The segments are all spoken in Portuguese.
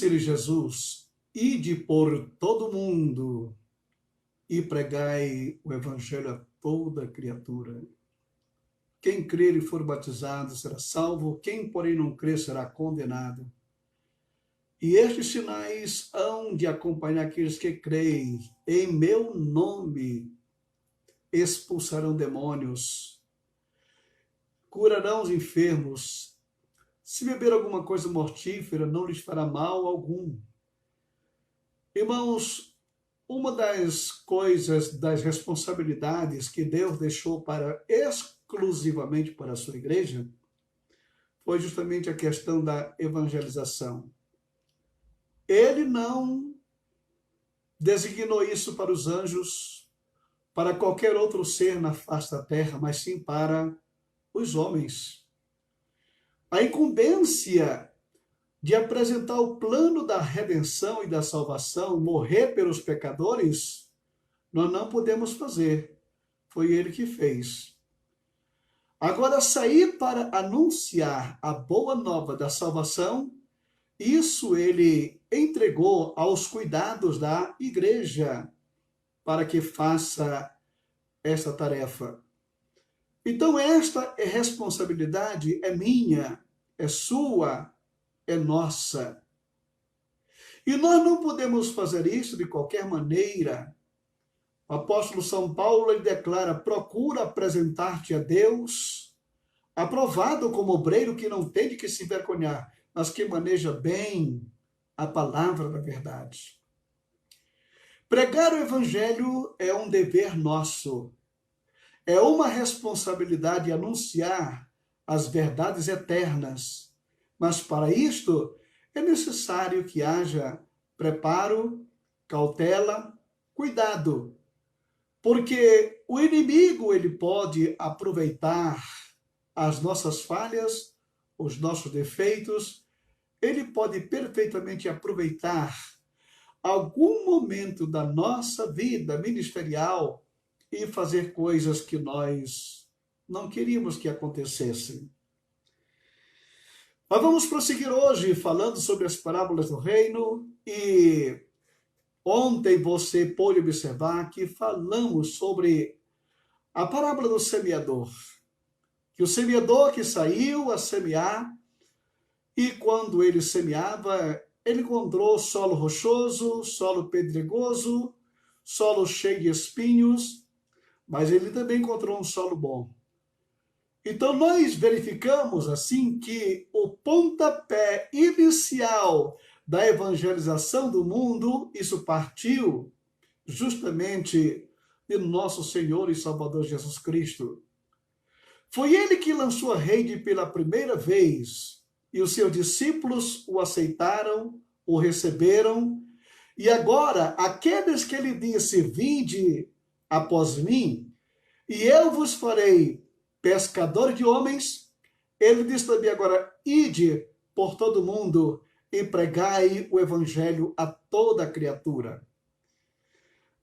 Disse-lhe Jesus: ide por todo mundo e pregai o evangelho a toda criatura. Quem crer e for batizado será salvo, quem, porém, não crer será condenado. E estes sinais hão de acompanhar aqueles que creem. Em meu nome expulsarão demônios, curarão os enfermos. Se beber alguma coisa mortífera, não lhes fará mal algum. Irmãos, uma das coisas, das responsabilidades que Deus deixou exclusivamente para a sua igreja, foi justamente a questão da evangelização. Ele não designou isso para os anjos, para qualquer outro ser na face da terra, mas sim para os homens. A incumbência de apresentar o plano da redenção e da salvação, morrer pelos pecadores, nós não podemos fazer. Foi ele que fez. Agora, sair para anunciar a boa nova da salvação, isso ele entregou aos cuidados da igreja para que faça essa tarefa. Então, esta responsabilidade é minha, é sua, é nossa. E nós não podemos fazer isso de qualquer maneira. O apóstolo São Paulo ele declara: procura apresentar-te a Deus, aprovado como obreiro que não tem de que se envergonhar, mas que maneja bem a palavra da verdade. Pregar o evangelho é um dever nosso. É uma responsabilidade anunciar as verdades eternas. Mas para isto é necessário que haja preparo, cautela, cuidado. Porque o inimigo ele pode aproveitar as nossas falhas, os nossos defeitos, ele pode perfeitamente aproveitar algum momento da nossa vida ministerial e fazer coisas que nós não queríamos que acontecessem. Nós vamos prosseguir hoje falando sobre as parábolas do reino e ontem você pôde observar que falamos sobre a parábola do semeador. Que o semeador que saiu a semear e quando ele semeava, ele encontrou solo rochoso, solo pedregoso, solo cheio de espinhos, mas ele também encontrou um solo bom. Então, nós verificamos assim que o pontapé inicial da evangelização do mundo, isso partiu justamente de nosso Senhor e Salvador Jesus Cristo. Foi ele que lançou a rede pela primeira vez e os seus discípulos o aceitaram, o receberam. E agora, aqueles que ele disse: vinde após mim, e eu vos farei pescador de homens, ele diz também agora: ide por todo mundo e pregai o evangelho a toda criatura.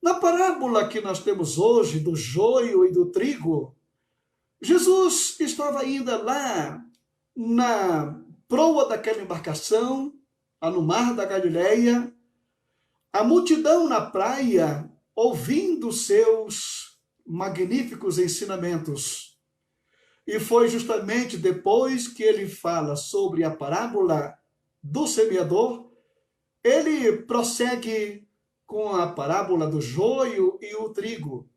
Na parábola que nós temos hoje do joio e do trigo, Jesus estava ainda lá na proa daquela embarcação, lá no mar da Galileia, a multidão na praia ouvindo seus magníficos ensinamentos. E foi justamente depois que ele fala sobre a parábola do semeador, ele prossegue com a parábola do joio e o trigo,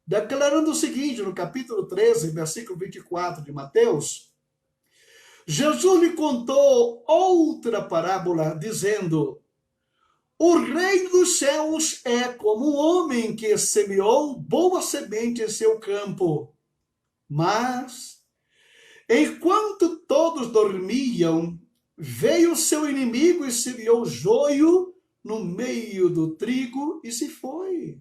declarando o seguinte no capítulo 13, versículo 24 de Mateus: Jesus lhe contou outra parábola, dizendo: o reino dos céus é como um homem que semeou boa semente em seu campo. Mas, enquanto todos dormiam, veio seu inimigo e semeou joio no meio do trigo e se foi.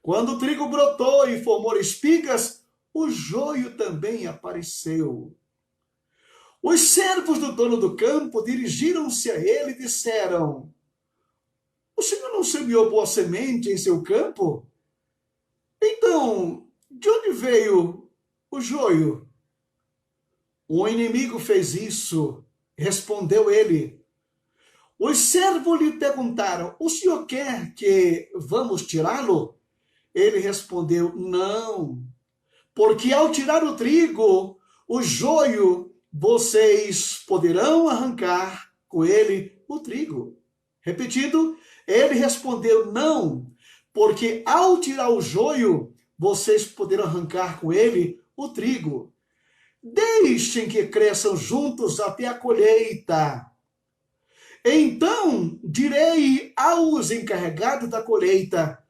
Quando o trigo brotou e formou espigas, o joio também apareceu. Os servos do dono do campo dirigiram-se a ele e disseram: o senhor não semeou boa semente em seu campo? Então, de onde veio o joio? O inimigo fez isso, respondeu ele. Os servos lhe perguntaram: o senhor quer que vamos tirá-lo? Ele respondeu: não, porque ao tirar o trigo, o joio, vocês poderão arrancar com ele o trigo. Repetindo, ele respondeu: não, porque ao tirar o joio, vocês poderão arrancar com ele o trigo. Deixem que cresçam juntos até a colheita. Então direi aos encarregados da colheita: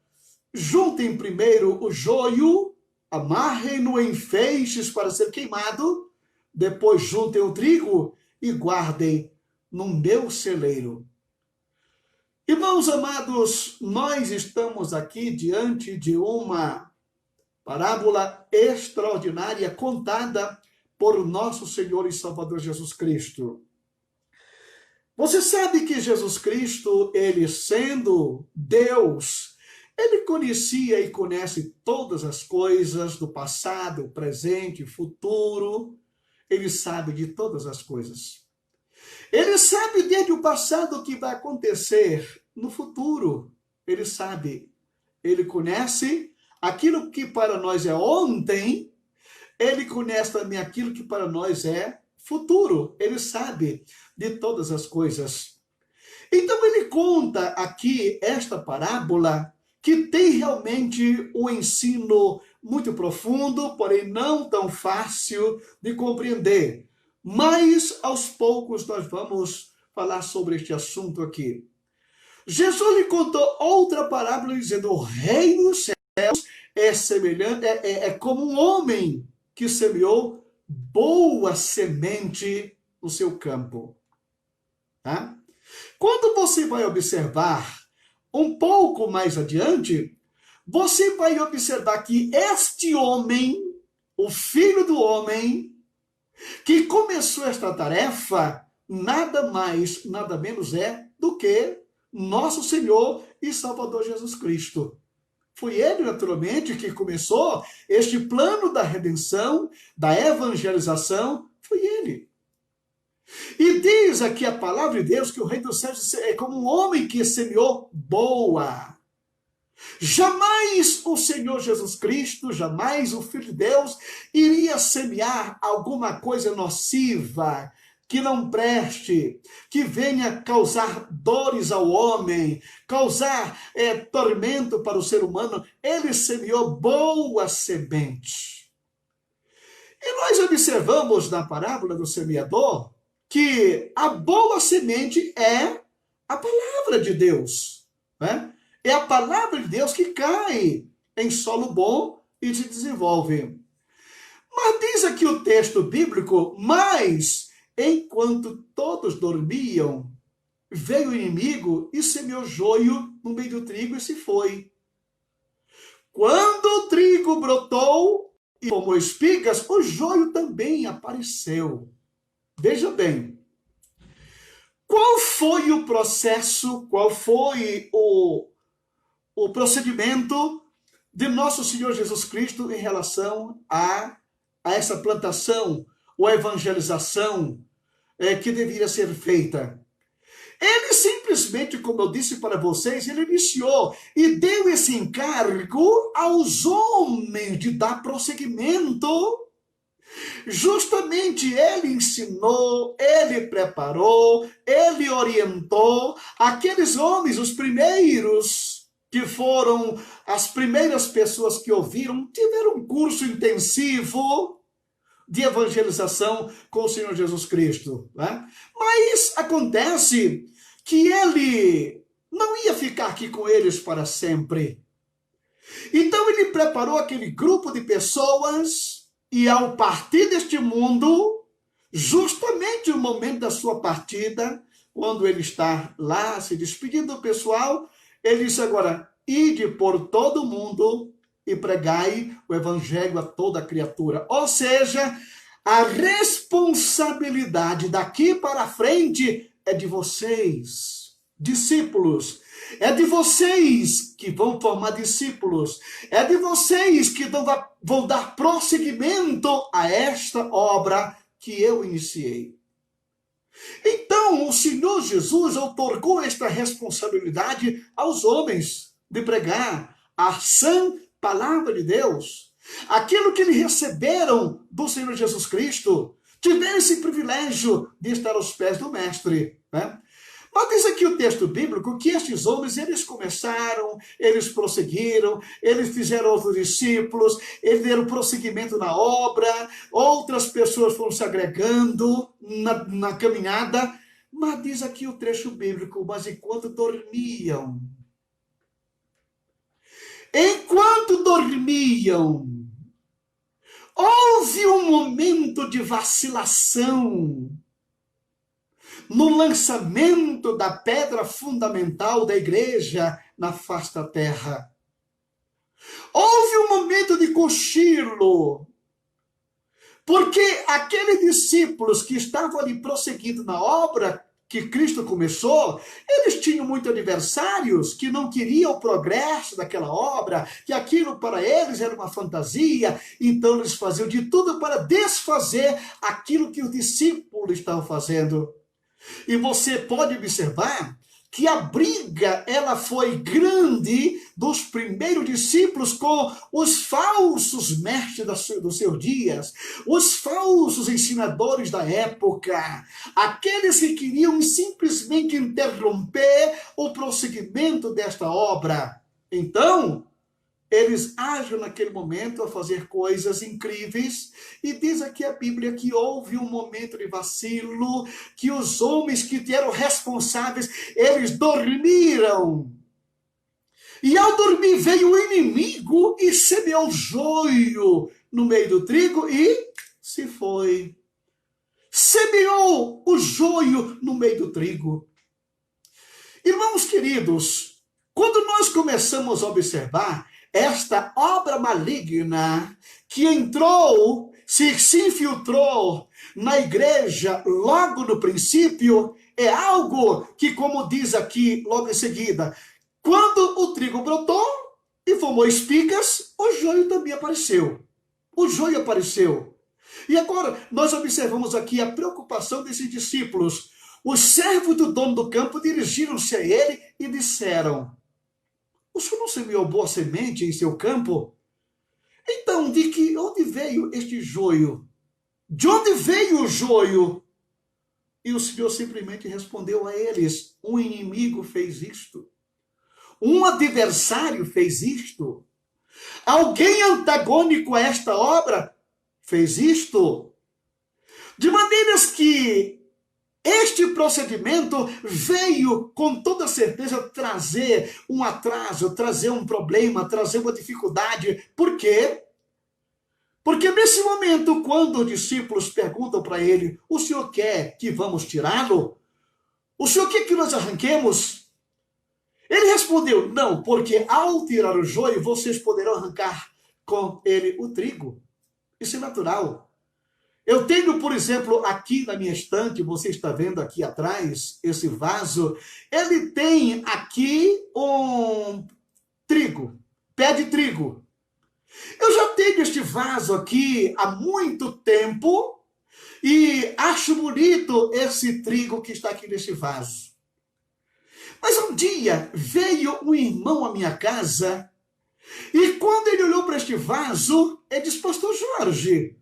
juntem primeiro o joio, amarrem-no em feixes para ser queimado, depois juntem o trigo e guardem no meu celeiro. Irmãos amados, nós estamos aqui diante de uma parábola extraordinária contada por nosso Senhor e Salvador Jesus Cristo. Você sabe que Jesus Cristo, ele sendo Deus, ele conhecia e conhece todas as coisas do passado, presente, futuro. Ele sabe de todas as coisas. Ele sabe desde o passado o que vai acontecer no futuro. Ele sabe. Ele conhece aquilo que para nós é ontem. Ele conhece também aquilo que para nós é futuro. Ele sabe de todas as coisas. Então ele conta aqui esta parábola que tem realmente um ensino muito profundo, porém não tão fácil de compreender. Mas aos poucos nós vamos falar sobre este assunto aqui. Jesus lhe contou outra parábola dizendo: o reino dos céus é semelhante, é como um homem que semeou boa semente no seu campo. Tá? Quando você vai observar um pouco mais adiante, você vai observar que este homem, o filho do homem, que começou esta tarefa, nada mais, nada menos é do que nosso Senhor e Salvador Jesus Cristo. Foi ele, naturalmente, que começou este plano da redenção, da evangelização, foi ele. E diz aqui a palavra de Deus que o reino dos céus é como um homem que semeou boa. Jamais o Senhor Jesus Cristo, jamais o Filho de Deus, iria semear alguma coisa nociva, que não preste, que venha causar dores ao homem, causar tormento para o ser humano. Ele semeou boa semente. E nós observamos na parábola do semeador que a boa semente é a palavra de Deus, né? É a palavra de Deus que cai em solo bom e se desenvolve. Mas diz aqui o texto bíblico: mas enquanto todos dormiam, veio o inimigo e semeou joio no meio do trigo e se foi. Quando o trigo brotou e formou espigas, o joio também apareceu. Veja bem, qual foi o processo, qual foi o procedimento de nosso Senhor Jesus Cristo em relação a essa plantação ou evangelização que deveria ser feita? Ele simplesmente, como eu disse para vocês, ele iniciou e deu esse encargo aos homens de dar prosseguimento. Justamente ele ensinou, ele preparou, ele orientou aqueles homens, os primeiros, que foram as primeiras pessoas que ouviram, tiveram um curso intensivo de evangelização com o Senhor Jesus Cristo, né? Mas acontece que ele não ia ficar aqui com eles para sempre. Então ele preparou aquele grupo de pessoas e ao partir deste mundo, justamente no momento da sua partida, quando ele está lá se despedindo do pessoal, ele disse agora: ide por todo o mundo e pregai o evangelho a toda criatura. Ou seja, a responsabilidade daqui para frente é de vocês, discípulos. É de vocês que vão formar discípulos. É de vocês que vão dar prosseguimento a esta obra que eu iniciei. Então, o Senhor Jesus outorgou esta responsabilidade aos homens de pregar a sã palavra de Deus. Aquilo que eles receberam do Senhor Jesus Cristo, tiveram esse privilégio de estar aos pés do Mestre, né? Mas diz aqui o texto bíblico que estes homens, eles começaram, eles prosseguiram, eles fizeram outros discípulos, eles deram prosseguimento na obra, outras pessoas foram se agregando na caminhada, mas diz aqui o trecho bíblico, mas enquanto dormiam, houve um momento de vacilação no lançamento da pedra fundamental da igreja na face da terra. Houve um momento de cochilo, porque aqueles discípulos que estavam ali prosseguindo na obra que Cristo começou, eles tinham muitos adversários que não queriam o progresso daquela obra, que aquilo para eles era uma fantasia, então eles faziam de tudo para desfazer aquilo que os discípulos estavam fazendo. E você pode observar que a briga ela foi grande dos primeiros discípulos com os falsos mestres dos seus dias, os falsos ensinadores da época, aqueles que queriam simplesmente interromper o prosseguimento desta obra. Então, eles agem naquele momento a fazer coisas incríveis, e diz aqui a Bíblia que houve um momento de vacilo, que os homens que eram responsáveis, eles dormiram. E ao dormir veio o inimigo e semeou joio no meio do trigo e se foi. Semeou o joio no meio do trigo. Irmãos queridos, quando nós começamos a observar esta obra maligna que entrou, se infiltrou na igreja logo no princípio, é algo que, como diz aqui logo em seguida, quando o trigo brotou e formou espigas, o joio também apareceu. O joio apareceu. E agora nós observamos aqui a preocupação desses discípulos. Os servos do dono do campo dirigiram-se a ele e disseram: o senhor não semeou boa semente em seu campo? Então, onde veio este joio? De onde veio o joio? E o Senhor simplesmente respondeu a eles: um inimigo fez isto. Um adversário fez isto. Alguém antagônico a esta obra fez isto. De maneiras que este procedimento veio, com toda certeza, trazer um atraso, trazer um problema, trazer uma dificuldade. Por quê? Porque nesse momento, quando os discípulos perguntam para ele: o senhor quer que vamos tirá-lo? O senhor quer que nós arranquemos? Ele respondeu: não, porque ao tirar o joio, vocês poderão arrancar com ele o trigo. Isso é natural. Eu tenho, por exemplo, aqui na minha estante, você está vendo aqui atrás, esse vaso, ele tem aqui um trigo, pé de trigo. Eu já tenho este vaso aqui há muito tempo e acho bonito esse trigo que está aqui neste vaso. Mas um dia veio um irmão à minha casa e quando ele olhou para este vaso, ele disse: pastor Jorge,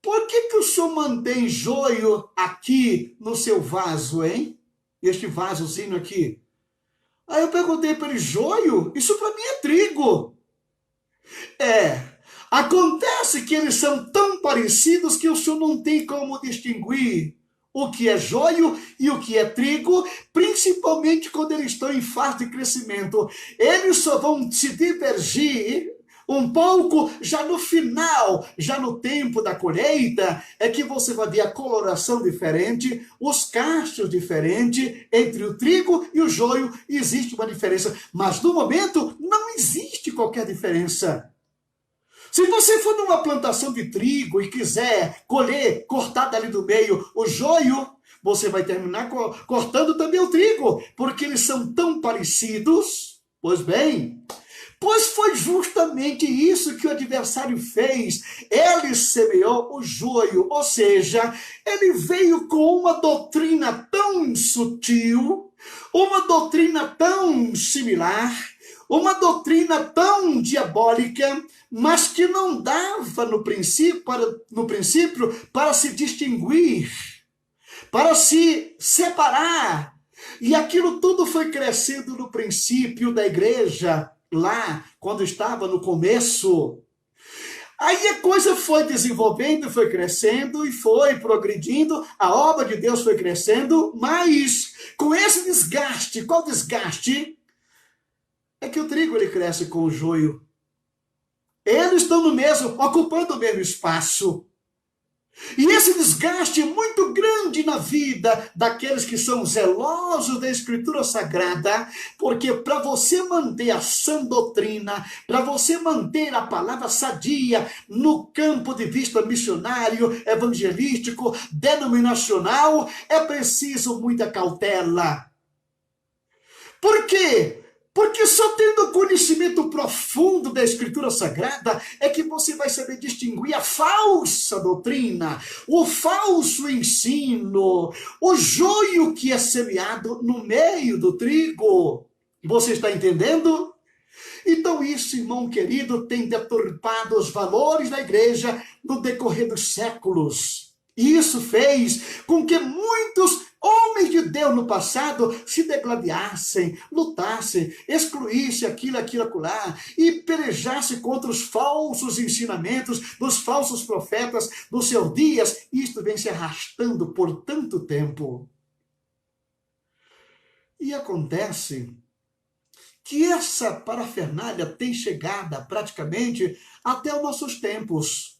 por que o senhor mantém joio aqui no seu vaso, hein? Este vasozinho aqui. Aí eu perguntei para ele: joio? Isso para mim é trigo. Acontece que eles são tão parecidos que o senhor não tem como distinguir o que é joio e o que é trigo, principalmente quando eles estão em fase de crescimento. Eles só vão se divergir um pouco já no final, já no tempo da colheita, é que você vai ver a coloração diferente, os cachos diferentes, entre o trigo e o joio existe uma diferença, mas no momento não existe qualquer diferença. Se você for numa plantação de trigo e quiser colher, cortar dali do meio o joio, você vai terminar cortando também o trigo, porque eles são tão parecidos. Pois bem, Pois foi justamente isso que o adversário fez. Ele semeou o joio, ou seja, ele veio com uma doutrina tão sutil, uma doutrina tão similar, uma doutrina tão diabólica, mas que não dava no princípio para se distinguir, para se separar. E aquilo tudo foi crescendo no princípio da igreja, lá, quando estava no começo. Aí a coisa foi desenvolvendo, foi crescendo e foi progredindo, a obra de Deus foi crescendo, mas com esse desgaste, qual desgaste? É que o trigo ele cresce com o joio. Eles estão no mesmo, ocupando o mesmo espaço. E esse desgaste é muito grande na vida daqueles que são zelosos da Escritura Sagrada, porque para você manter a sã doutrina, para você manter a palavra sadia no campo de vista missionário, evangelístico, denominacional, é preciso muita cautela. Por quê? Porque só tendo conhecimento profundo da Escritura Sagrada é que você vai saber distinguir a falsa doutrina, o falso ensino, o joio que é semeado no meio do trigo. Você está entendendo? Então isso, irmão querido, tem deturpado os valores da igreja no decorrer dos séculos. E isso fez com que muitos homens de Deus no passado se degladiassem, lutassem, excluíssem aquilo, acolá, e pelejassem contra os falsos ensinamentos dos falsos profetas dos seus dias. Isto vem se arrastando por tanto tempo. E acontece que essa parafernália tem chegado praticamente até os nossos tempos.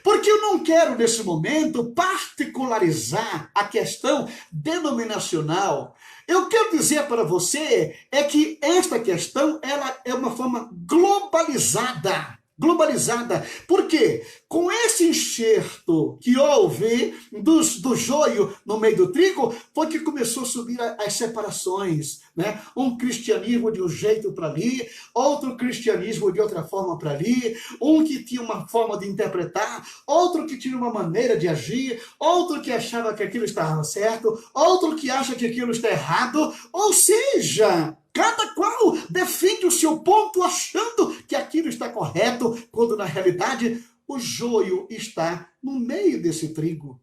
Porque eu não quero, nesse momento, particularizar a questão denominacional. Eu quero dizer para você é que esta questão ela é uma forma globalizada. Globalizada. Por quê? Com esse enxerto que houve do joio no meio do trigo, foi que começou a subir as separações, né? Um cristianismo de um jeito para ali, outro cristianismo de outra forma para ali, um que tinha uma forma de interpretar, outro que tinha uma maneira de agir, outro que achava que aquilo estava certo, outro que acha que aquilo está errado, ou seja, cada qual defende o seu ponto achando que aquilo está correto, quando na realidade o joio está no meio desse trigo.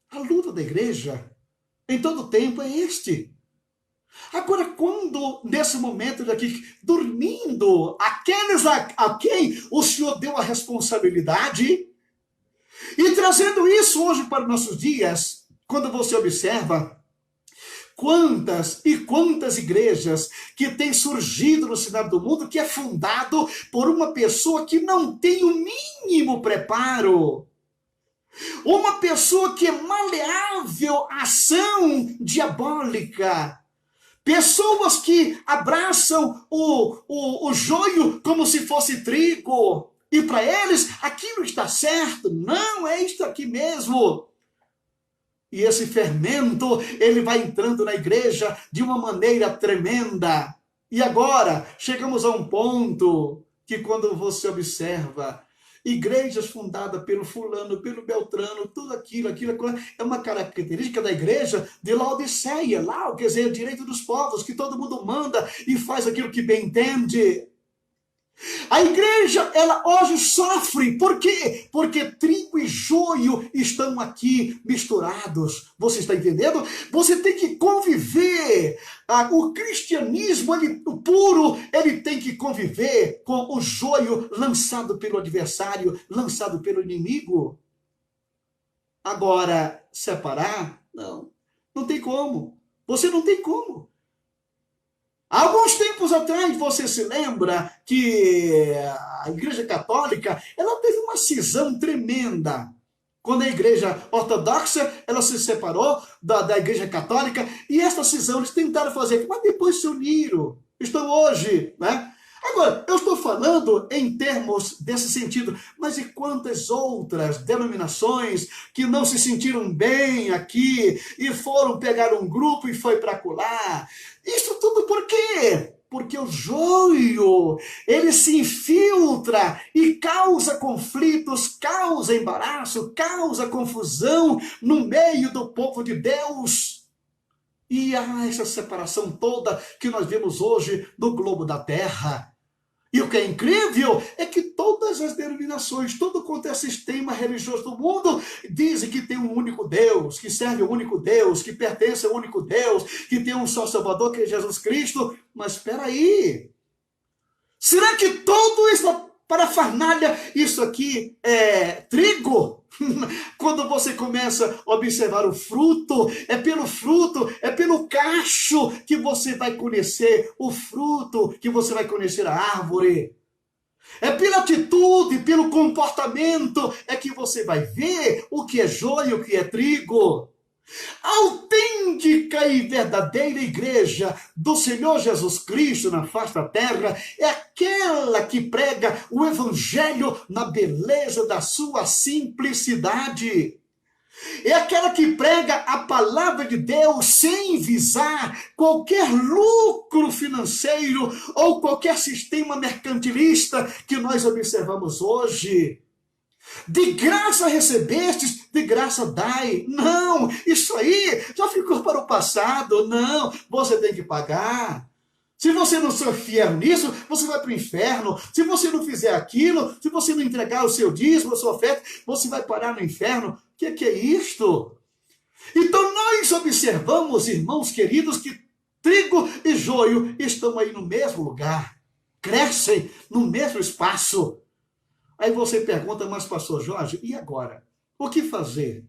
A luta da igreja em todo tempo é este. Agora, quando nesse momento daqui, dormindo, aqueles a quem o Senhor deu a responsabilidade, e trazendo isso hoje para os nossos dias, quando você observa quantas e quantas igrejas que têm surgido no cenário do mundo, que é fundado por uma pessoa que não tem o mínimo preparo. Uma pessoa que é maleável à ação diabólica. Pessoas que abraçam o joio como se fosse trigo. E para eles, aquilo está certo. Não, é isto aqui mesmo. E esse fermento, ele vai entrando na igreja de uma maneira tremenda. E agora, chegamos a um ponto que quando você observa, igrejas fundadas pelo fulano, pelo beltrano, tudo aquilo é uma característica da igreja de Laodiceia. Lá, quer dizer, o direito dos povos, que todo mundo manda e faz aquilo que bem entende. A igreja, ela hoje sofre. Por quê? Porque trigo e joio estão aqui misturados. Você está entendendo? Você tem que conviver. O cristianismo, o puro, ele tem que conviver com o joio lançado pelo adversário, lançado pelo inimigo. Agora, separar? Não. Não tem como. Você não tem como. Alguns tempos atrás, você se lembra que a Igreja Católica, ela teve uma cisão tremenda. Quando a Igreja Ortodoxa, ela se separou da Igreja Católica, e essa cisão eles tentaram fazer, mas depois se uniram. Estão hoje, né? Agora, eu estou falando em termos desse sentido, mas e quantas outras denominações que não se sentiram bem aqui e foram pegar um grupo e foi para acolá? Isso tudo por quê? Porque o joio, ele se infiltra e causa conflitos, causa embaraço, causa confusão no meio do povo de Deus. E há essa separação toda que nós vemos hoje no globo da terra. E o que é incrível é que todas as denominações, todo quanto é sistema religioso do mundo, dizem que tem um único Deus, que serve um único Deus, que pertence ao único Deus, que tem um só Salvador, que é Jesus Cristo. Mas espera aí, será que tudo isso parafernália, isso aqui é trigo? Quando você começa a observar o fruto, é pelo cacho que você vai conhecer o fruto, que você vai conhecer a árvore. É pela atitude, pelo comportamento, é que você vai ver o que é joio e o que é trigo. A autêntica e verdadeira igreja do Senhor Jesus Cristo na face da terra é aquela que prega o evangelho na beleza da sua simplicidade. É aquela que prega a palavra de Deus sem visar qualquer lucro financeiro ou qualquer sistema mercantilista que nós observamos hoje. De graça recebestes, de graça dai. Não, isso aí já ficou para o passado. Não, você tem que pagar. Se você não for fiel nisso, você vai para o inferno. Se você não fizer aquilo, se você não entregar o seu dízimo, a sua oferta, você vai parar no inferno. O que é isto? Então nós observamos, irmãos queridos, que trigo e joio estão aí no mesmo lugar. Crescem no mesmo espaço. Aí você pergunta, mas pastor Jorge, e agora? O que fazer?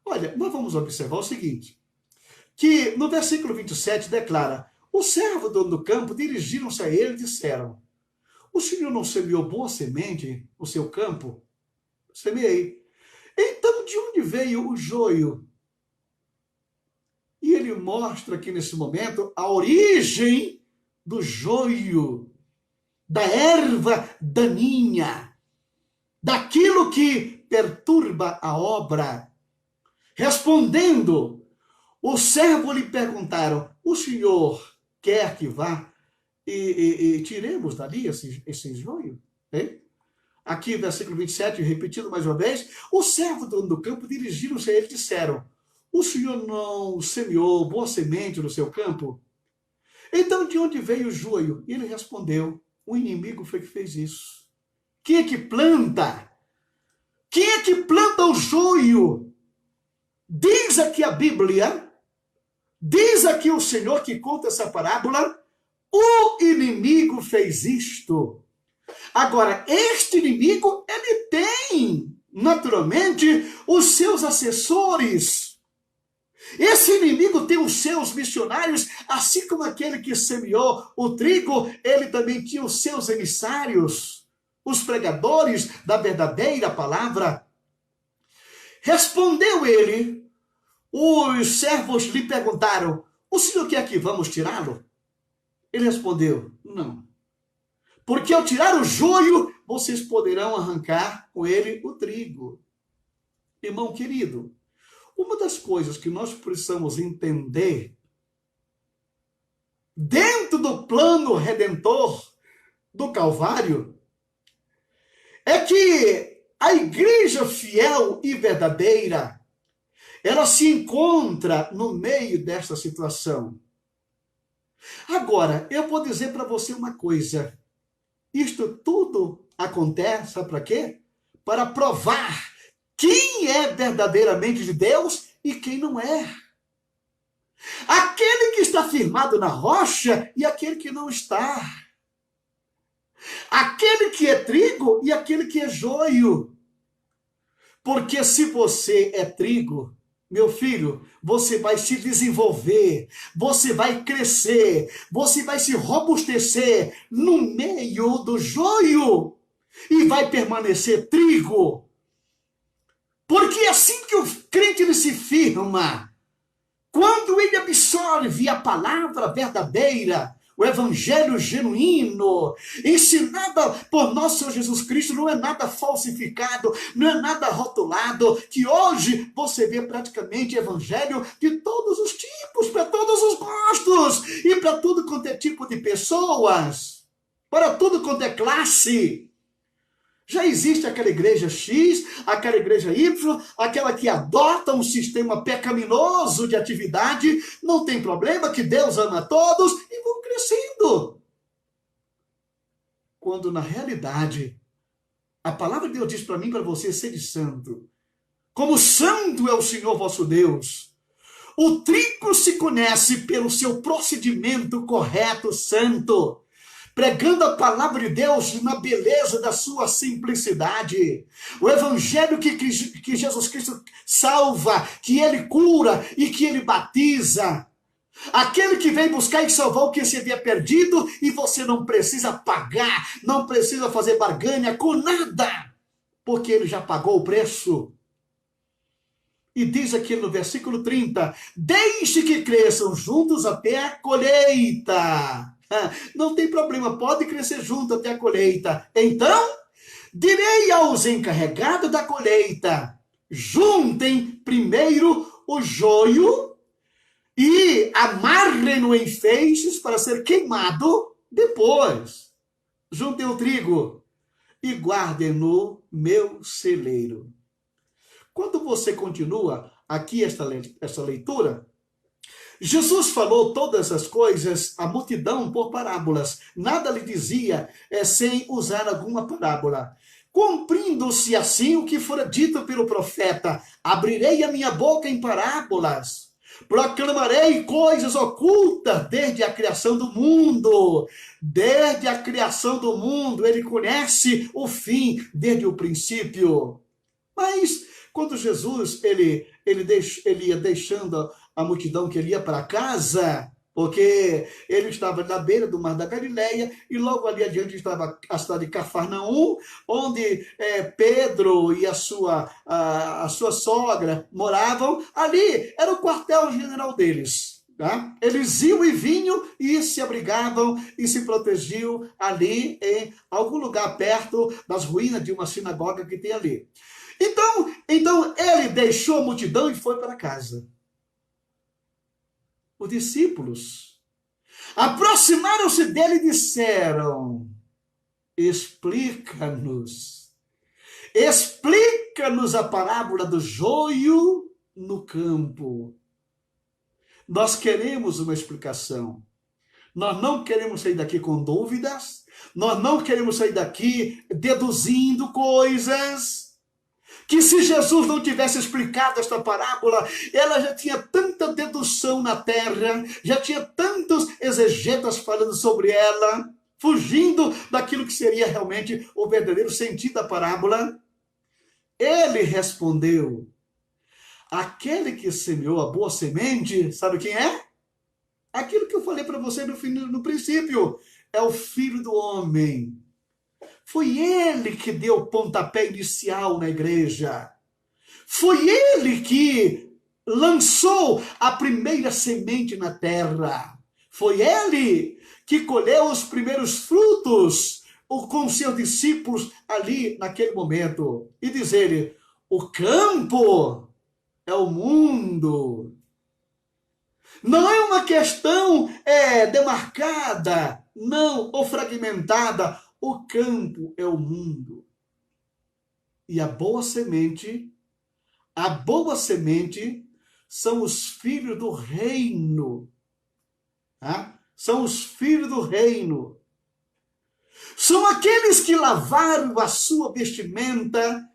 Olha, nós vamos observar o seguinte, que no versículo 27 declara, o servo dono do campo dirigiram-se a ele e disseram, o senhor não semeou boa semente no seu campo? Semeei. Então de onde veio o joio? E ele mostra aqui nesse momento a origem do joio, da erva daninha, daquilo que perturba a obra. Respondendo, o servo lhe perguntaram, o senhor quer que vá e tiremos dali esse joio? Hein? Aqui, versículo 27, repetindo mais uma vez, o servo dono do campo dirigiram-se a ele e disseram, o senhor não semeou boa semente no seu campo? Então, de onde veio o joio? E ele respondeu, o inimigo foi que fez isso. Quem é que planta? Quem é que planta o joio? Diz aqui a Bíblia, diz aqui o Senhor que conta essa parábola, o inimigo fez isto. Agora, este inimigo, ele tem, naturalmente, os seus assessores. Esse inimigo tem os seus missionários, assim como aquele que semeou o trigo, ele também tinha os seus emissários, os pregadores da verdadeira palavra. Respondeu ele, os servos lhe perguntaram, o senhor quer que vamos tirá-lo? Ele respondeu, não. Porque ao tirar o joio, vocês poderão arrancar com ele o trigo. Irmão querido, uma das coisas que nós precisamos entender dentro do plano redentor do Calvário é que a igreja fiel e verdadeira, ela se encontra no meio desta situação. Agora, eu vou dizer para você uma coisa. Isto tudo acontece, sabe para quê? Para provar quem é verdadeiramente de Deus e quem não é. Aquele que está firmado na rocha e aquele que não está. Aquele que é trigo e aquele que é joio. Porque se você é trigo, meu filho, você vai se desenvolver, você vai crescer, você vai se robustecer no meio do joio e vai permanecer trigo. Porque é assim que o crente ele se firma, quando ele absorve a palavra verdadeira, o evangelho genuíno, ensinada por nosso Senhor Jesus Cristo, não é nada falsificado, não é nada rotulado, que hoje você vê praticamente evangelho de todos os tipos, para todos os gostos, e para tudo quanto é tipo de pessoas, para tudo quanto é classe. Já existe aquela igreja X, aquela igreja Y, aquela que adota um sistema pecaminoso de atividade. Não tem problema, que Deus ama todos, e vão crescendo. Quando na realidade, a palavra de Deus diz para mim e para você, sede santo. Como santo é o Senhor vosso Deus. O trigo se conhece pelo seu procedimento correto, santo, pregando a palavra de Deus na beleza da sua simplicidade. O evangelho que Jesus Cristo salva, que ele cura e que ele batiza. Aquele que vem buscar e salvar o que se havia perdido, e você não precisa pagar, não precisa fazer barganha com nada, porque ele já pagou o preço. E diz aqui no versículo 30, deixe que cresçam juntos até a colheita. Não tem problema, pode crescer junto até a colheita. Então, direi aos encarregados da colheita, juntem primeiro o joio e amarrem-no em feixes para ser queimado depois. Juntem o trigo e guardem no meu celeiro. Quando você continua aqui esta leitura, Jesus falou todas as coisas à multidão por parábolas. Nada lhe dizia sem usar alguma parábola. Cumprindo-se assim o que fora dito pelo profeta, abrirei a minha boca em parábolas, proclamarei coisas ocultas desde a criação do mundo. Desde a criação do mundo, ele conhece o fim desde o princípio. Mas quando Jesus ele ia deixando a multidão que ele ia para casa, porque ele estava na beira do mar da Galileia, e logo ali adiante estava a cidade de Cafarnaum, onde Pedro e a sua sogra moravam. Ali era o quartel-general deles. Tá? Eles iam e vinham e se abrigavam e se protegiam ali em algum lugar perto das ruínas de uma sinagoga que tem ali. Então ele deixou a multidão e foi para casa. Os discípulos aproximaram-se dele e disseram, explica-nos a parábola do joio no campo. Nós queremos uma explicação. Nós não queremos sair daqui com dúvidas, nós não queremos sair daqui deduzindo coisas. Que se Jesus não tivesse explicado esta parábola, ela já tinha tanta dedução na terra, já tinha tantos exegetas falando sobre ela, fugindo daquilo que seria realmente o verdadeiro sentido da parábola. Ele respondeu, aquele que semeou a boa semente, sabe quem é? Aquilo que eu falei para você no princípio, é o Filho do Homem. Foi ele que deu o pontapé inicial na igreja. Foi ele que lançou a primeira semente na terra. Foi ele que colheu os primeiros frutos com seus discípulos ali naquele momento. E diz ele, o campo é o mundo. Não é uma questão demarcada, não, ou fragmentada. O campo é o mundo. E a boa semente são os filhos do reino. Tá? São os filhos do reino. São aqueles que lavaram a sua vestimenta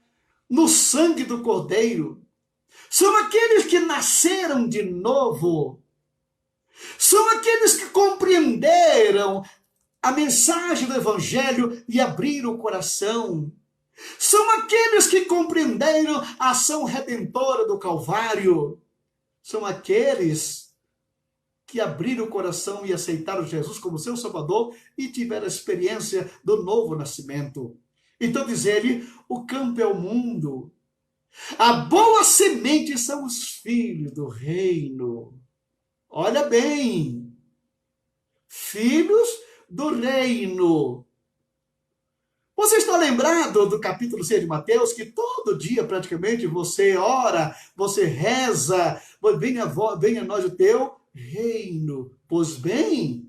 no sangue do Cordeiro. São aqueles que nasceram de novo. São aqueles que compreenderam a mensagem do Evangelho e abriram o coração. São aqueles que compreenderam a ação redentora do Calvário. São aqueles que abriram o coração e aceitaram Jesus como seu Salvador e tiveram a experiência do novo nascimento. Então diz ele, o campo é o mundo. A boa semente são os filhos do reino. Olha bem. filhos do reino. Você está lembrado do capítulo 6 de Mateus, que todo dia praticamente você ora, você reza, venha a nós o teu reino. Pois bem,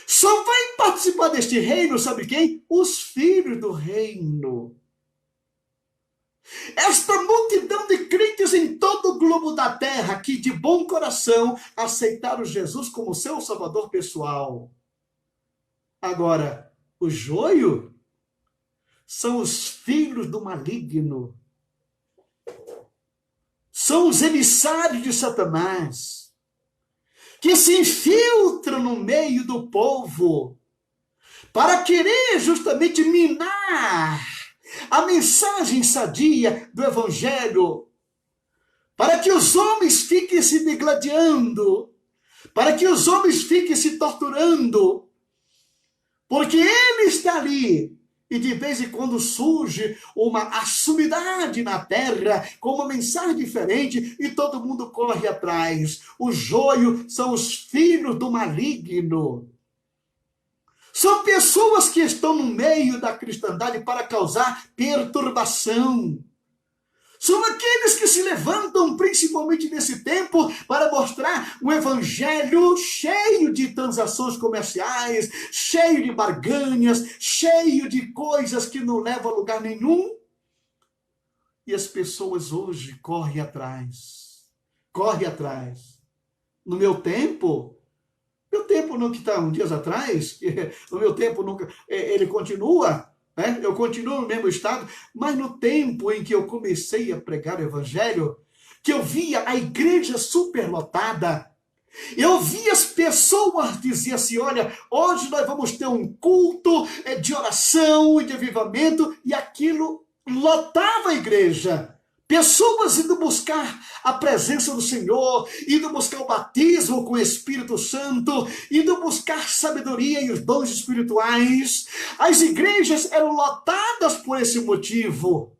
só vai participar deste reino, sabe quem? Os filhos do reino. Esta multidão de crentes em todo o globo da terra que de bom coração aceitaram Jesus como seu salvador pessoal. Agora, o joio são os filhos do maligno. São os emissários de Satanás, que se infiltram no meio do povo para querer justamente minar a mensagem sadia do evangelho, para que os homens fiquem se degladiando, para que os homens fiquem se torturando, porque ele está ali. E de vez em quando surge uma sumidade na terra com uma mensagem diferente e todo mundo corre atrás. O joio são os filhos do maligno. São pessoas que estão no meio da cristandade para causar perturbação. São aqueles que se levantam, principalmente nesse tempo, para mostrar um evangelho cheio de transações comerciais, cheio de barganhas, cheio de coisas que não levam a lugar nenhum. E as pessoas hoje correm atrás. Correm atrás. No meu tempo não que está dias atrás, no meu tempo nunca, ele continua. Eu continuo no mesmo estado, mas no tempo em que eu comecei a pregar o evangelho, que eu via a igreja superlotada, eu via as pessoas dizer assim, olha, hoje nós vamos ter um culto de oração e de avivamento, e aquilo lotava a igreja. Pessoas indo buscar a presença do Senhor, indo buscar o batismo com o Espírito Santo, indo buscar sabedoria e os dons espirituais. As igrejas eram lotadas por esse motivo.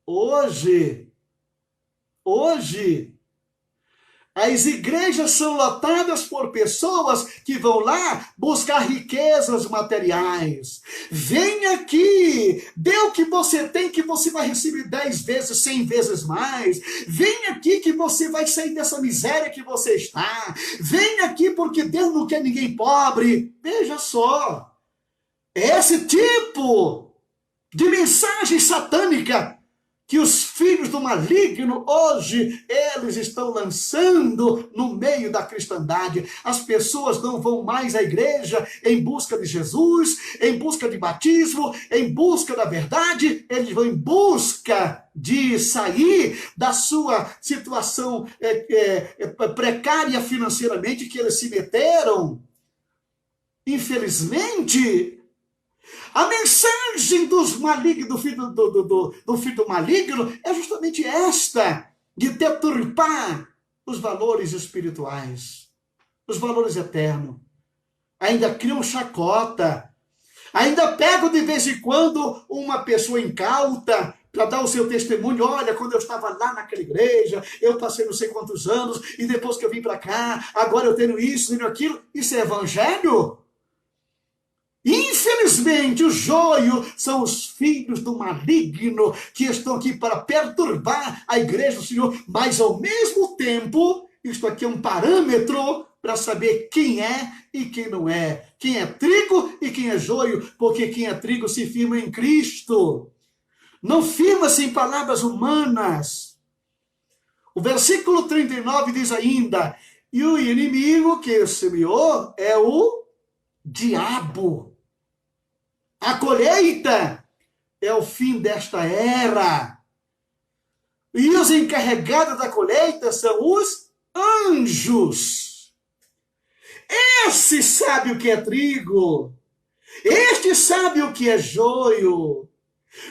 Hoje, as igrejas são lotadas por pessoas que vão lá buscar riquezas materiais. Vem aqui, dê o que você tem, que você vai receber 10 vezes, 100 vezes mais. Vem aqui que você vai sair dessa miséria que você está. Vem aqui porque Deus não quer ninguém pobre. Veja só, esse tipo de mensagem satânica que os filhos do maligno hoje, eles estão lançando no meio da cristandade. As pessoas não vão mais à igreja em busca de Jesus, em busca de batismo, em busca da verdade. Eles vão em busca de sair da sua situação precária financeiramente que eles se meteram. Infelizmente, a mensagem dos malignos, do filho do maligno é justamente esta, de deturpar os valores espirituais, os valores eternos. Ainda criam chacota, ainda pegam de vez em quando uma pessoa incauta para dar o seu testemunho. Olha, quando eu estava lá naquela igreja, eu passei não sei quantos anos, e depois que eu vim para cá, agora eu tenho isso, tenho aquilo. Isso é evangelho? Infelizmente, o joio são os filhos do maligno que estão aqui para perturbar a igreja do Senhor, mas ao mesmo tempo, isto aqui é um parâmetro para saber quem é e quem não é, quem é trigo e quem é joio, porque quem é trigo se firma em Cristo, não firma-se em palavras humanas. O versículo 39 diz ainda, e o inimigo que semeou é o diabo. A colheita é o fim desta era. E os encarregados da colheita são os anjos. Esse sabe o que é trigo. Este sabe o que é joio.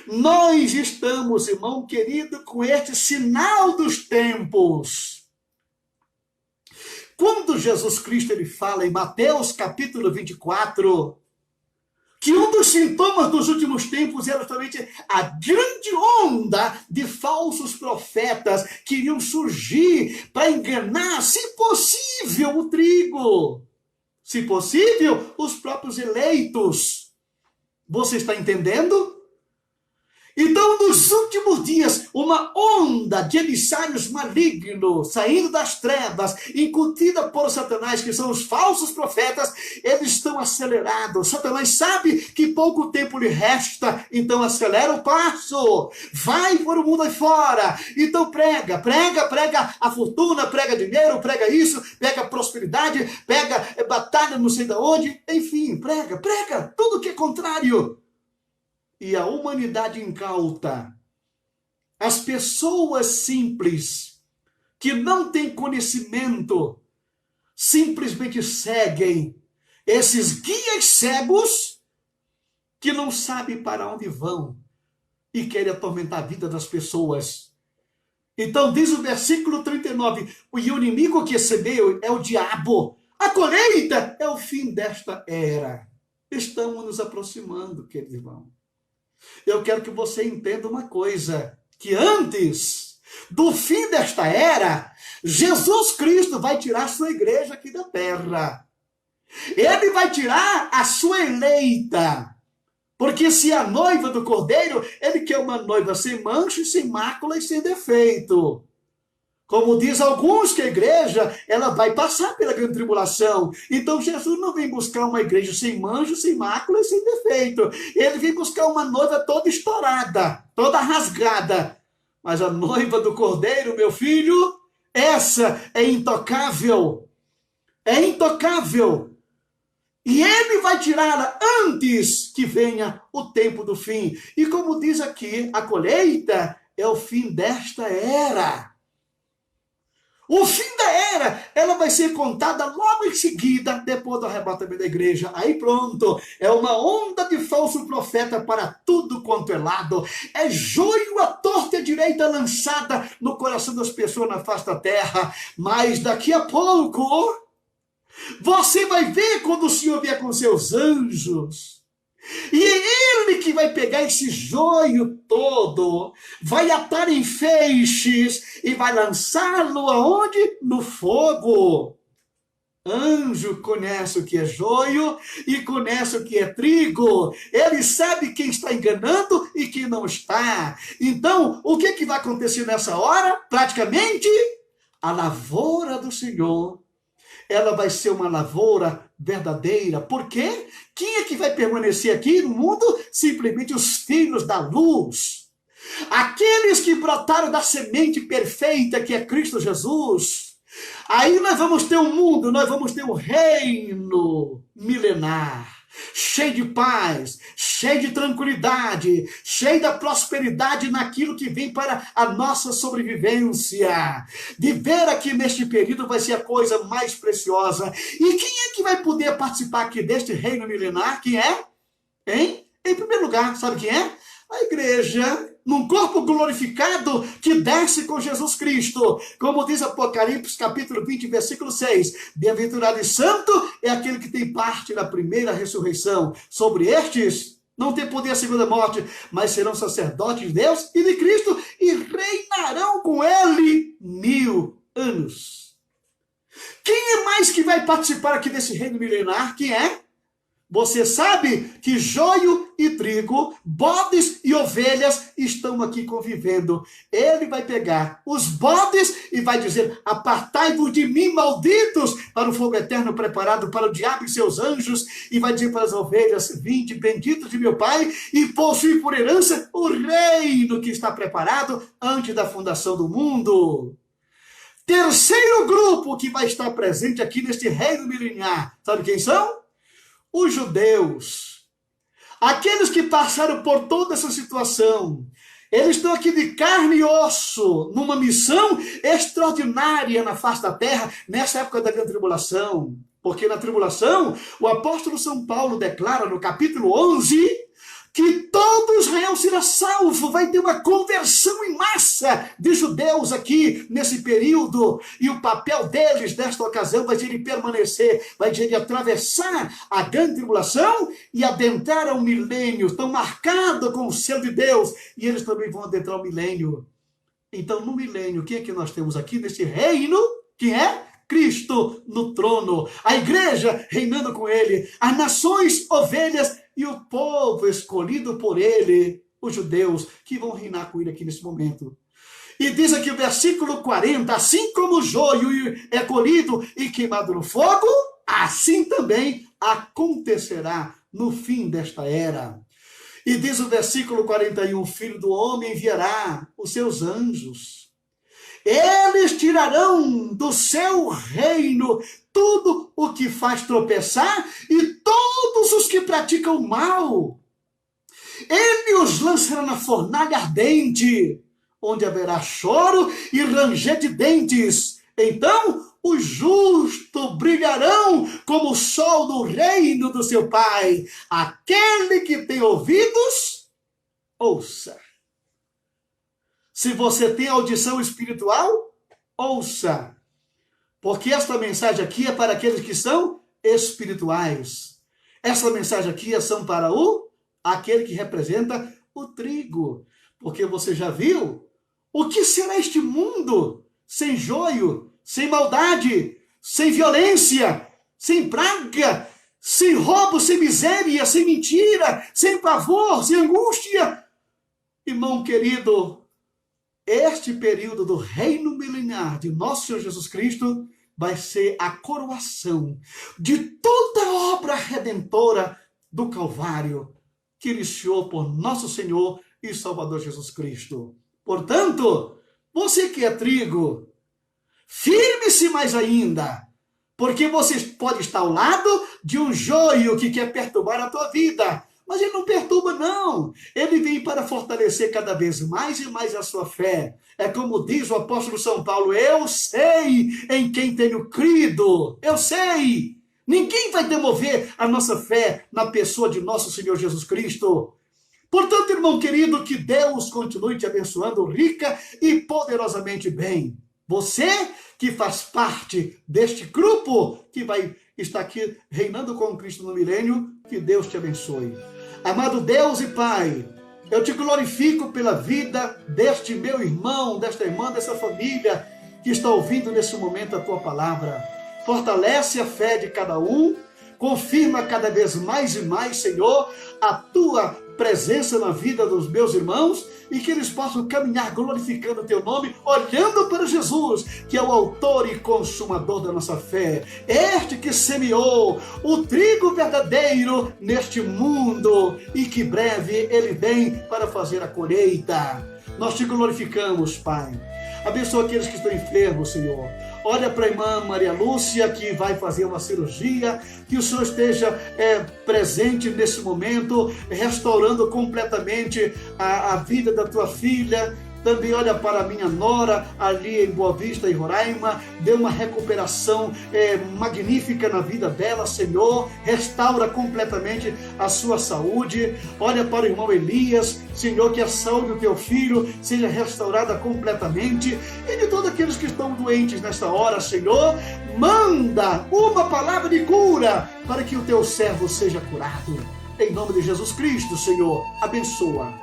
Nós estamos, irmão querido, com este sinal dos tempos. Quando Jesus Cristo ele fala em Mateus capítulo 24... que um dos sintomas dos últimos tempos era justamente a grande onda de falsos profetas que iriam surgir para enganar, se possível, o trigo. se possível, os próprios eleitos. Você está entendendo? Então, nos últimos dias, uma onda de emissários malignos, saindo das trevas, incutida por Satanás, que são os falsos profetas, eles estão acelerados. Satanás sabe que pouco tempo lhe resta, então acelera o passo. Vai por o mundo aí fora. Então prega a fortuna, prega dinheiro, prega isso, prega prosperidade, prega batalha não sei de onde. Enfim, prega tudo que é contrário. E a humanidade incauta, as pessoas simples, que não têm conhecimento, simplesmente seguem esses guias cegos que não sabem para onde vão e querem atormentar a vida das pessoas. Então diz o versículo 39, e o inimigo que semeia é o diabo. A colheita é o fim desta era. Estamos nos aproximando, querido irmão. Eu quero que você entenda uma coisa, que antes do fim desta era, Jesus Cristo vai tirar a sua igreja aqui da terra. Ele vai tirar a sua eleita. Porque se a noiva do Cordeiro, ele quer uma noiva sem mancha, sem mácula e sem defeito. Como diz alguns que a igreja, ela vai passar pela grande tribulação. Então Jesus não vem buscar uma igreja sem mancha, sem mácula e sem defeito. Ele vem buscar uma noiva toda estourada, toda rasgada. Mas a noiva do Cordeiro, meu filho, essa é intocável. É intocável. E ele vai tirá-la antes que venha o tempo do fim. E como diz aqui, a colheita é o fim desta era. O fim da era, ela vai ser contada logo em seguida, depois do arrebatamento da igreja. Aí pronto, é uma onda de falso profeta para tudo quanto é lado. É joio à torta e à direita lançada no coração das pessoas na face da terra. Mas daqui a pouco, você vai ver quando o Senhor vier com seus anjos. E é ele que vai pegar esse joio todo, vai atar em feixes e vai lançá-lo aonde? No fogo. Anjo conhece o que é joio e conhece o que é trigo. Ele sabe quem está enganando e quem não está. Então, o que vai acontecer nessa hora? Praticamente, a lavoura do Senhor, ela vai ser uma lavoura verdadeira. Por quê? Quem é que vai permanecer aqui no mundo? Simplesmente os filhos da luz. Aqueles que brotaram da semente perfeita que é Cristo Jesus. Aí nós vamos ter um mundo, nós vamos ter um reino milenar, cheio de paz, cheio de tranquilidade, cheio da prosperidade naquilo que vem para a nossa sobrevivência. Viver aqui neste período vai ser a coisa mais preciosa. E quem é que vai poder participar aqui deste reino milenar? Quem é? Hein? Em primeiro lugar, sabe quem é? A igreja, num corpo glorificado que desce com Jesus Cristo. Como diz Apocalipse, capítulo 20, versículo 6. Bem-aventurado e santo é aquele que tem parte na primeira ressurreição. Sobre estes, não tem poder a segunda morte, mas serão sacerdotes de Deus e de Cristo e reinarão com ele 1000 anos. Quem é mais que vai participar aqui desse reino milenar? Quem é? Você sabe que joio e trigo, bodes e ovelhas estão aqui convivendo. Ele vai pegar os bodes e vai dizer: apartai-vos de mim, malditos, para o fogo eterno preparado para o diabo e seus anjos. E vai dizer para as ovelhas: vinde, benditos de meu Pai, e possuí por herança o reino que está preparado antes da fundação do mundo. Terceiro grupo que vai estar presente aqui neste reino milenar, sabe quem são? Os judeus, aqueles que passaram por toda essa situação, eles estão aqui de carne e osso, numa missão extraordinária na face da terra, nessa época da grande tribulação. Porque na tribulação, o apóstolo São Paulo declara no capítulo 11, que todo Israel será salvo, vai ter uma conversão em massa de judeus aqui nesse período, e o papel deles nesta ocasião vai ser de permanecer, vai ser de atravessar a grande tribulação e adentrar ao milênio, tão marcado com o selo de Deus, e eles também vão adentrar ao milênio. Então no milênio, quem é que nós temos aqui nesse reino? Quem é? Cristo no trono, a igreja reinando com ele, as nações ovelhas e o povo escolhido por ele, os judeus, que vão reinar com ele aqui nesse momento. E diz aqui o versículo 40, assim como o joio é colhido e queimado no fogo, assim também acontecerá no fim desta era. E diz o versículo 41, o Filho do Homem enviará os seus anjos. Eles tirarão do seu reino tudo o que faz tropeçar e todos os que praticam o mal. Ele os lançará na fornalha ardente, onde haverá choro e ranger de dentes. Então os justos brilharão como o sol do reino do seu Pai. Aquele que tem ouvidos, ouça. Se você tem audição espiritual, ouça. Porque esta mensagem aqui é para aqueles que são espirituais. Essa mensagem aqui são para aquele que representa o trigo. Porque você já viu o que será este mundo sem joio, sem maldade, sem violência, sem praga, sem roubo, sem miséria, sem mentira, sem pavor, sem angústia. Irmão querido, este período do reino milenar de nosso Senhor Jesus Cristo vai ser a coroação de toda a obra redentora do Calvário que iniciou por nosso Senhor e Salvador Jesus Cristo. Portanto, você que é trigo, firme-se mais ainda, porque você pode estar ao lado de um joio que quer perturbar a tua vida. Mas ele não perturba, não. Ele vem para fortalecer cada vez mais e mais a sua fé. É como diz o apóstolo São Paulo, eu sei em quem tenho crido. Eu sei. Ninguém vai demover a nossa fé na pessoa de nosso Senhor Jesus Cristo. Portanto, irmão querido, que Deus continue te abençoando rica e poderosamente bem. Você que faz parte deste grupo que vai estar aqui reinando com Cristo no milênio, que Deus te abençoe. Amado Deus e Pai, eu te glorifico pela vida deste meu irmão, desta irmã, dessa família que está ouvindo nesse momento a tua palavra. Fortalece a fé de cada um, confirma cada vez mais e mais, Senhor, a tua presença na vida dos meus irmãos e que eles possam caminhar glorificando o teu nome, olhando para Jesus, que é o autor e consumador da nossa fé. Este que semeou o trigo verdadeiro neste mundo e que breve ele vem para fazer a colheita. Nós te glorificamos, Pai. Abençoa aqueles que estão enfermos, Senhor. Olha para a irmã Maria Lúcia, que vai fazer uma cirurgia, que o Senhor esteja presente nesse momento, restaurando completamente a vida da tua filha. Também olha para a minha nora, ali em Boa Vista, em Roraima, dê uma recuperação magnífica na vida dela, Senhor, restaura completamente a sua saúde. Olha para o irmão Elias, Senhor, que a saúde do teu filho seja restaurada completamente. E de todos aqueles que estão doentes nesta hora, Senhor, manda uma palavra de cura para que o teu servo seja curado. Em nome de Jesus Cristo, Senhor, abençoa.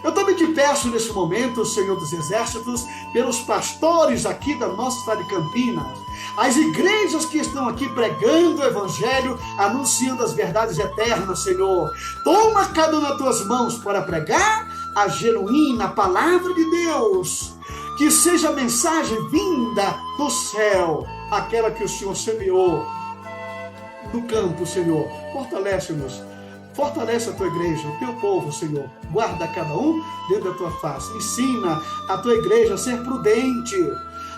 Eu também te peço nesse momento, Senhor dos Exércitos, pelos pastores aqui da nossa cidade de Campinas, as igrejas que estão aqui pregando o Evangelho, anunciando as verdades eternas, Senhor. Toma cada um nas tuas mãos para pregar a genuína palavra de Deus. Que seja a mensagem vinda do céu, aquela que o Senhor semeou no campo, Senhor. Fortalece-nos. Fortalece a tua igreja, o teu povo, Senhor. Guarda cada um dentro da tua face. Ensina a tua igreja a ser prudente,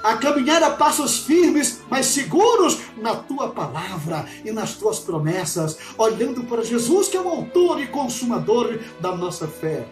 a caminhar a passos firmes, mas seguros na tua palavra e nas tuas promessas, olhando para Jesus, que é o autor e consumador da nossa fé.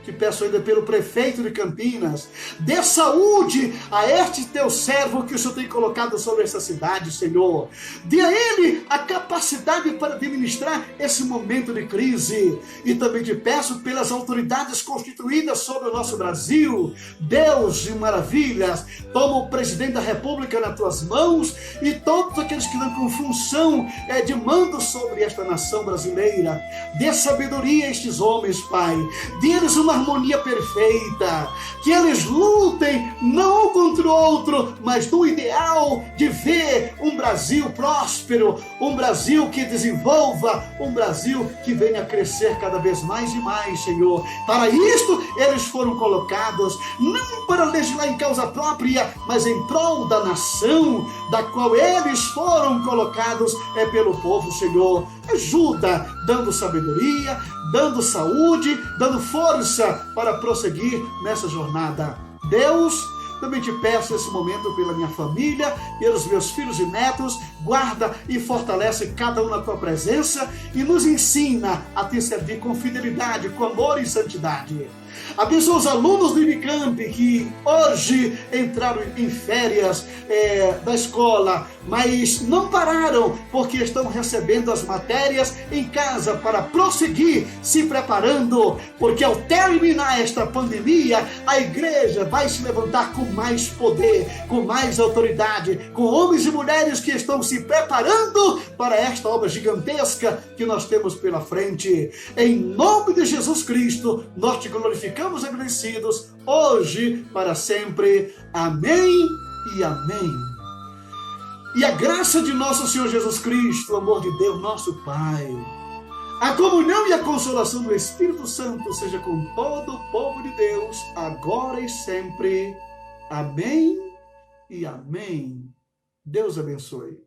Te peço ainda pelo prefeito de Campinas, dê saúde a este teu servo que o Senhor tem colocado sobre essa cidade, Senhor. Dê a ele a capacidade para administrar esse momento de crise. E também te peço pelas autoridades constituídas sobre o nosso Brasil. Deus de maravilhas, toma o presidente da República nas tuas mãos e todos aqueles que estão com função de mando sobre esta nação brasileira. Dê sabedoria a estes homens, Pai. Dê-lhes uma harmonia perfeita, que eles lutem não um contra o outro, mas no ideal de ver um Brasil próspero, um Brasil que desenvolva, um Brasil que venha a crescer cada vez mais e mais, Senhor. Para isto, eles foram colocados, não para legislar em causa própria, mas em prol da nação, da qual eles foram colocados pelo povo, Senhor. Ajuda, dando sabedoria, dando saúde, dando força para prosseguir nessa jornada. Deus, também te peço nesse momento pela minha família, pelos meus filhos e netos, guarda e fortalece cada um na tua presença e nos ensina a te servir com fidelidade, com amor e santidade. Abençoa os alunos do Unicamp que hoje entraram em férias da escola, mas não pararam porque estão recebendo as matérias em casa para prosseguir se preparando, porque ao terminar esta pandemia, a igreja vai se levantar com mais poder, com mais autoridade, com homens e mulheres que estão se preparando para esta obra gigantesca que nós temos pela frente. Em nome de Jesus Cristo, nós te glorificamos agradecidos, hoje, para sempre. Amém e amém. E a graça de nosso Senhor Jesus Cristo, o amor de Deus, nosso Pai, a comunhão e a consolação do Espírito Santo seja com todo o povo de Deus, agora e sempre. Amém e amém. Deus abençoe.